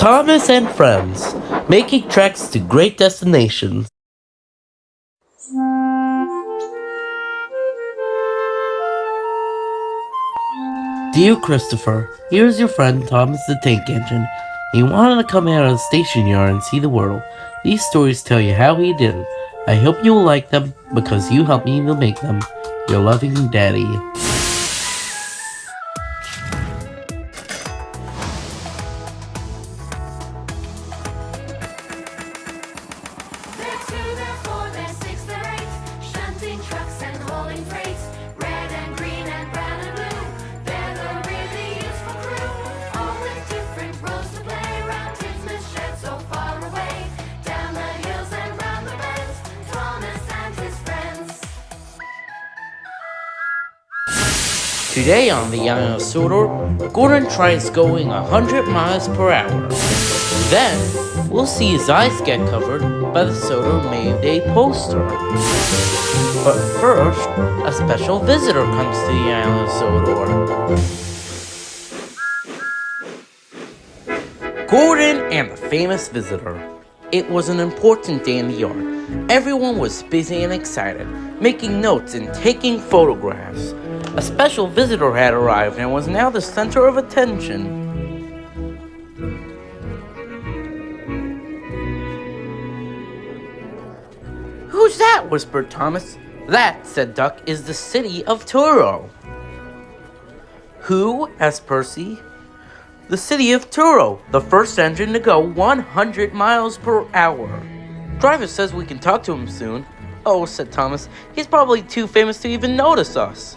Thomas and Friends, making treks to great destinations. Dear Christopher, here's your friend Thomas the Tank Engine. He wanted to come out of the station yard and see the world. These stories tell you how he did it. I hope you will like them because you helped me to make them. Your loving Daddy. Today on the island of Sorta, Gordon tries going 100 miles per hour. Then, we'll see his eyes get covered by the Sorta May Day poster. But first, a special visitor comes to the island of Sorta. Gordon and the famous visitor. It was an important day in the yard. Everyone was busy and excited, making notes and taking photographs. A special visitor had arrived and was now the center of attention. "Who's that?" whispered Thomas. "That," said Duck, "is the city of Truro." "Who?" asked Percy. "The city of Truro, the first engine to go 100 miles per hour. Driver says we can talk to him soon." "Oh," said Thomas, "he's probably too famous to even notice us."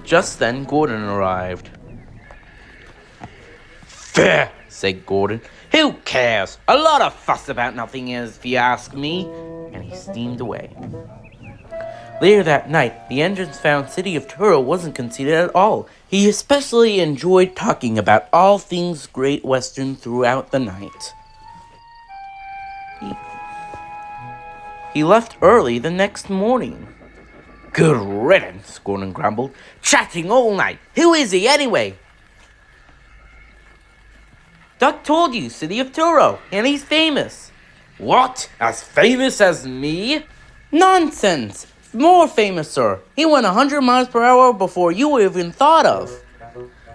Just then, Gordon arrived. "Fair," said Gordon. "Who cares? A lot of fuss about nothing is, if you ask me." And he steamed away. Later that night, the engines found City of Truro wasn't conceited at all. He especially enjoyed talking about all things Great Western throughout the night. He left early the next morning. "Good riddance," Gordon grumbled. "Chatting all night. Who is he, anyway?" "Duck told you, City of Truro, and he's famous." "What? As famous as me?" "Nonsense! More famous, sir. He went 100 miles per hour before you even thought of."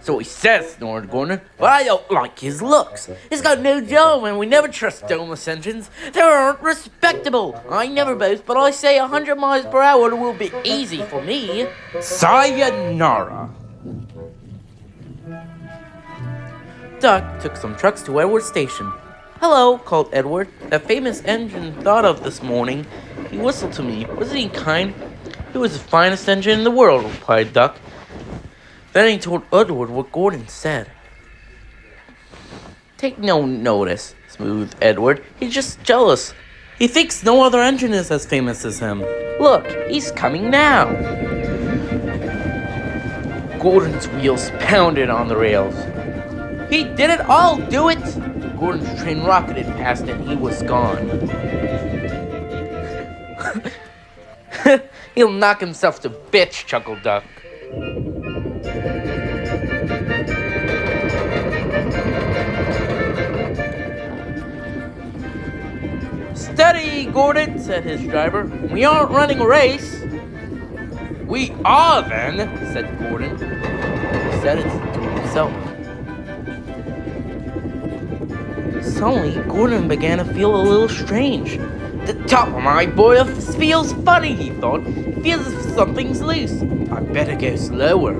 "So he says," snorted Gordon, "but I don't like his looks. He's got no dome, and we never trust domeless engines. They aren't respectable. I never boast, but I say 100 miles per hour will be easy for me." "Sayonara." Duck took some trucks to Edward Station. "Hello," called Edward. "That famous engine thought of this morning. He whistled to me. Wasn't he kind?" "It was the finest engine in the world," replied Duck. Then he told Edward what Gordon said. "Take no notice," smoothed Edward. "He's just jealous. He thinks no other engine is as famous as him. Look, he's coming now." Gordon's wheels pounded on the rails. "He did it! I'll do it!" Gordon's train rocketed past and he was gone. "He'll knock himself to bits," chuckled Duck. "Steady, Gordon," said his driver. "We aren't running a race." "We are, then," said Gordon. He said it to himself. Suddenly, Gordon began to feel a little strange. "The top of my boy feels funny," he thought. "It feels as if something's loose. I better go slower."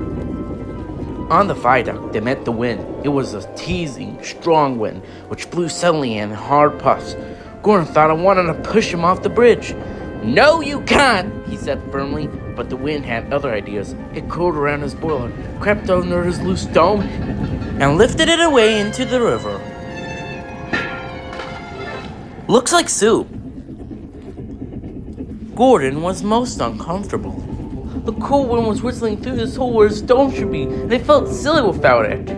On the viaduct, they met the wind. It was a teasing, strong wind, which blew suddenly in hard puffs. Gordon thought it wanted to push him off the bridge. "No, you can't," he said firmly, but the wind had other ideas. It curled around his boiler, crept under his loose dome, and lifted it away into the river. "Looks like soup." Gordon was most uncomfortable. The cold wind was whistling through this hole where his dome should be, and he felt silly without it.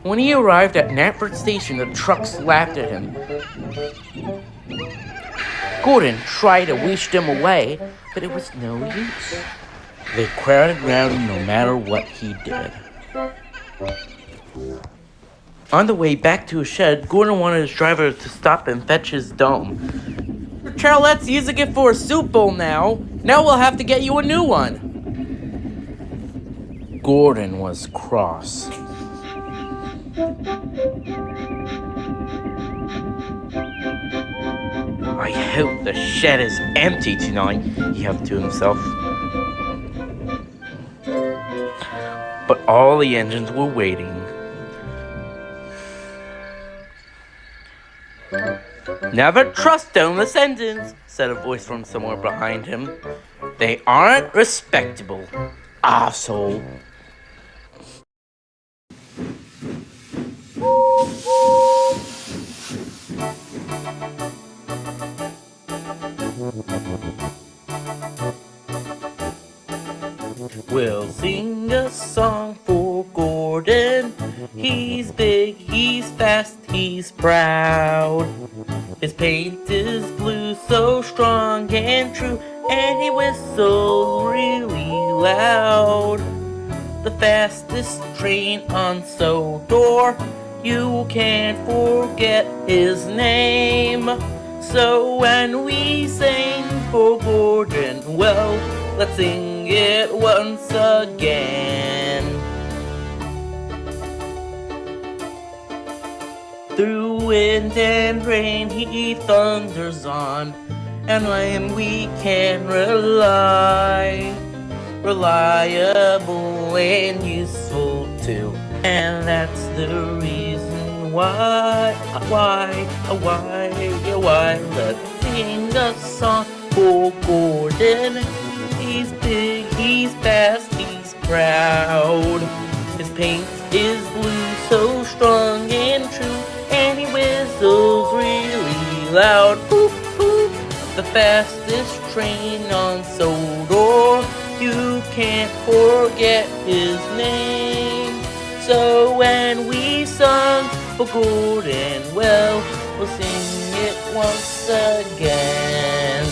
When he arrived at Knapford Station, the trucks laughed at him. Gordon tried to wish them away, but it was no use. They crowded round him no matter what he did. On the way back to his shed, Gordon wanted his driver to stop and fetch his dome. Charlotte's using it for a soup bowl now. Now we'll have to get you a new one. Gordon was cross. I hope the shed is empty tonight, he huffed to himself. But all the engines were waiting. Never trust domeless engines, said a voice from somewhere behind him. They aren't respectable, asshole. We'll sing a song for Gordon. He's big, he's fast, he's proud. His paint is blue, so strong and true, and he whistles really loud. The fastest train on Sodor, you can't forget his name. So when we sing for Gordon, well, let's sing it once again. Through wind and rain he thunders on, and on him we can rely. Reliable and useful too, and that's the reason why. Let's sing a song for Gordon. He's big, he's fast, he's proud. His paint is blue, so strong and true, and he whistles really loud. Boop, boop. The fastest train on Sodor, you can't forget his name. So when we sung for Gordon, well, we'll sing it once again.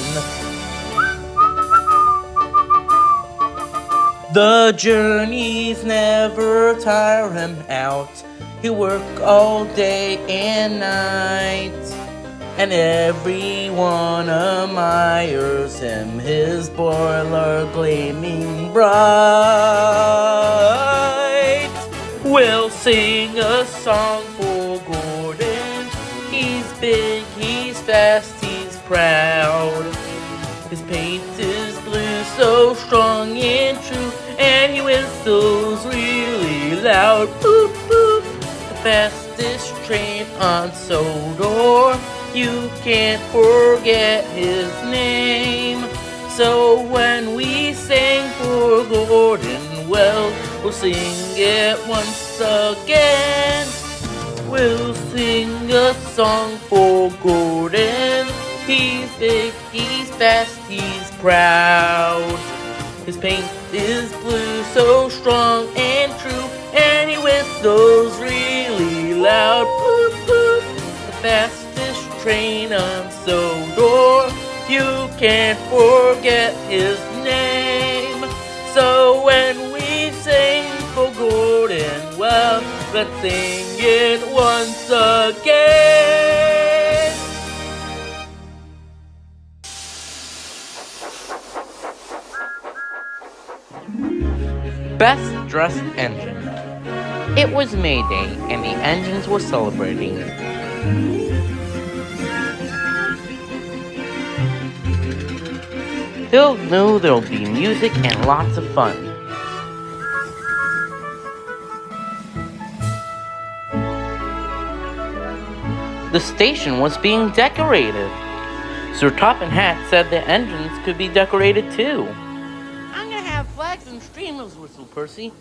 The journeys never tire him out. He'll work all day and night, and everyone admires him, his boiler gleaming bright. We'll sing a song for Gordon. He's big, he's fast, he's proud. His paint is blue, so strong and true, and he whistles really loud. Boop, boop. The fastest train on Sodor, you can't forget his name. So when we sing for Gordon, well, we'll sing it once again. We'll sing a song for Gordon. He's big, he's fast, he's proud. His paint is blue, so strong and true, and he whistles really loud. Boop, boop. The fastest train on Sodor, you can't forget his name. So when we sing for Gordon, well, let's sing it once again. Best Dressed Engine. It was May Day, and the engines were celebrating. Phil knew there'll be music and lots of fun. The station was being decorated. Sir Top and Hat said the engines could be decorated too. I'm gonna have flags and streamers, whistled Percy.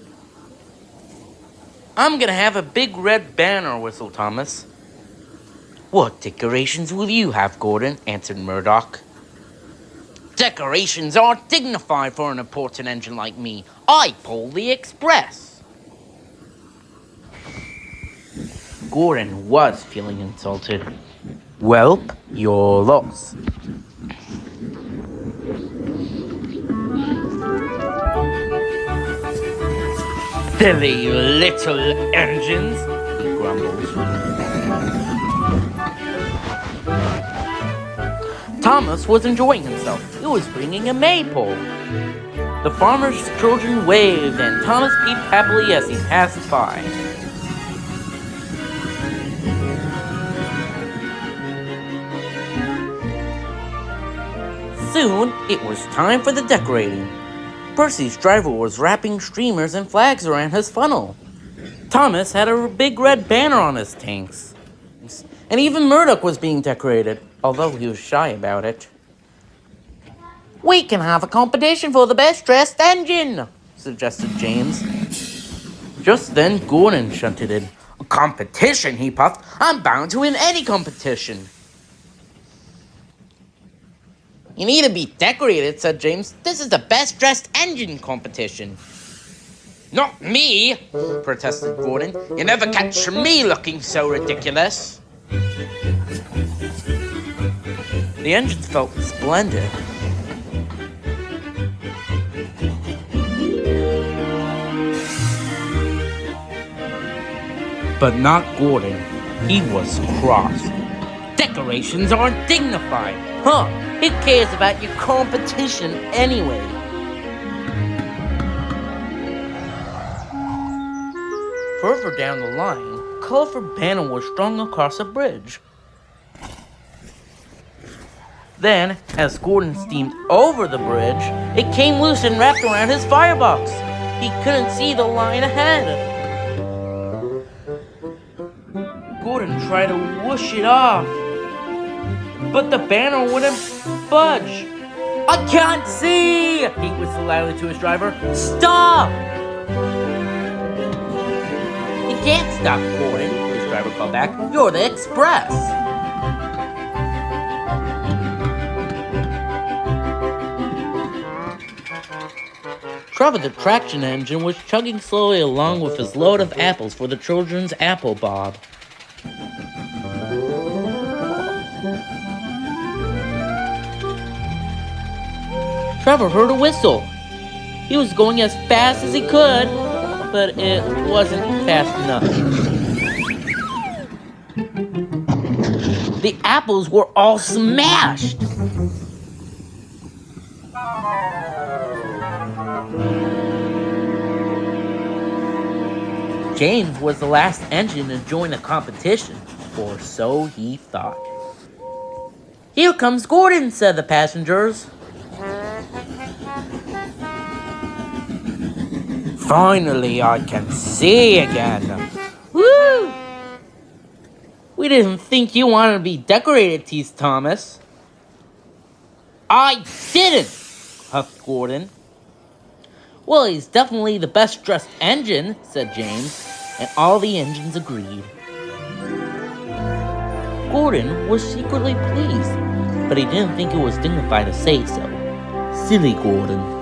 I'm gonna have a big red banner, whistled Thomas. What decorations will you have, Gordon? Answered Murdoch. Decorations aren't dignified for an important engine like me. I pull the express. Gordon was feeling insulted. Welp, you're lost. Silly little engines, he grumbles. Thomas was enjoying himself. He was bringing a maypole. The farmer's children waved, and Thomas peeped happily as he passed by. Soon, it was time for the decorating. Percy's driver was wrapping streamers and flags around his funnel. Thomas had a big red banner on his tanks. And even Murdoch was being decorated, although he was shy about it. "We can have a competition for the best dressed engine," suggested James. Just then, Gordon shunted in. "A competition?" he puffed. "I'm bound to win any competition." "You need to be decorated," said James. "This is the best dressed engine competition." "Not me," protested Gordon. "You never catch me looking so ridiculous." The engines felt splendid. But not Gordon. He was cross. Decorations aren't dignified. Huh, who cares about your competition anyway? Further down the line, a colorful banner was strung across a bridge. Then, as Gordon steamed over the bridge, it came loose and wrapped around his firebox. He couldn't see the line ahead. Gordon tried to whoosh it off, but the banner wouldn't budge. "I can't see!" he whistled loudly to his driver. "Stop!" "You can't stop, Gordon," his driver called back. "You're the express." Trevor the traction engine was chugging slowly along with his load of apples for the children's apple bob. Trevor heard a whistle. He was going as fast as he could, but it wasn't fast enough. The apples were all smashed. James was the last engine to join the competition, or so he thought. "Here comes Gordon," said the passengers. "Finally, I can see again." "Woo! We didn't think you wanted to be decorated," teased Thomas. "I didn't," huffed Gordon. "Well, he's definitely the best dressed engine," said James, and all the engines agreed. Gordon was secretly pleased, but he didn't think it was dignified to say so. Silly Gordon.